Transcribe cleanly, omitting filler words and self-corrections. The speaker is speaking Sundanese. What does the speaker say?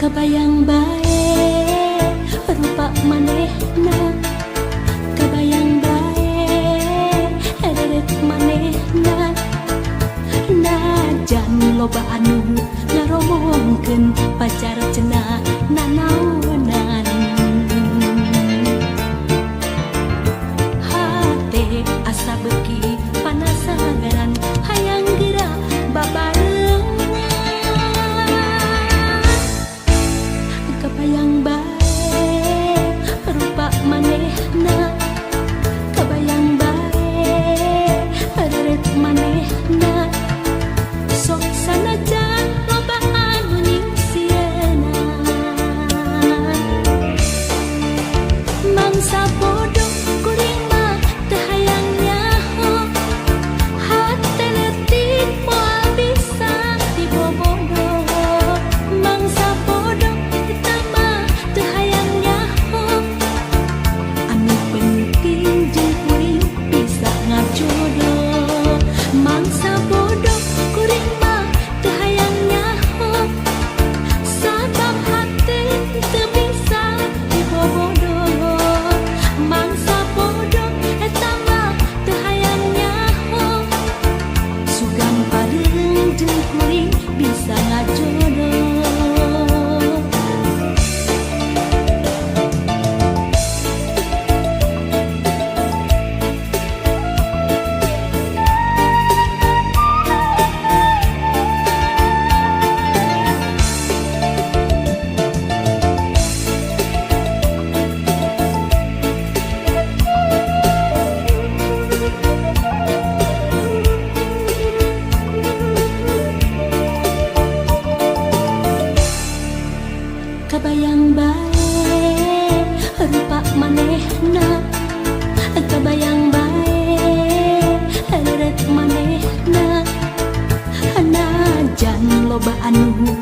Kebayang bae rupa manehna, kebayang bae ederet manehna. Najan loba anu ngaromongkeun pacar cenah nanaonan. Hate asa beuki panasaran hayang geura babarengan. Kebayang bae rupa manehna, kebayang bae ederet manehna. Sok sanajan loba anu ningsieuna, mangsa bodoh kuring mah teu hayang nyaho. Hate leutik moal bisa dibobodoh, mangsa bodoh eta mah teu hayang nyaho. Anu penting jeung kuring bisa ngajodoh, mangsa bodoh kuring mah teu hayang nyaho. Sabab hate teu bisa dibobodoh, mangsa bodoh eta mah teu hayang nyaho. Sugan pareung jeung kuring bisa ngajodoh. Kebayang bae rupa manehna, kebayang bae ederet manehna. Najan loba anu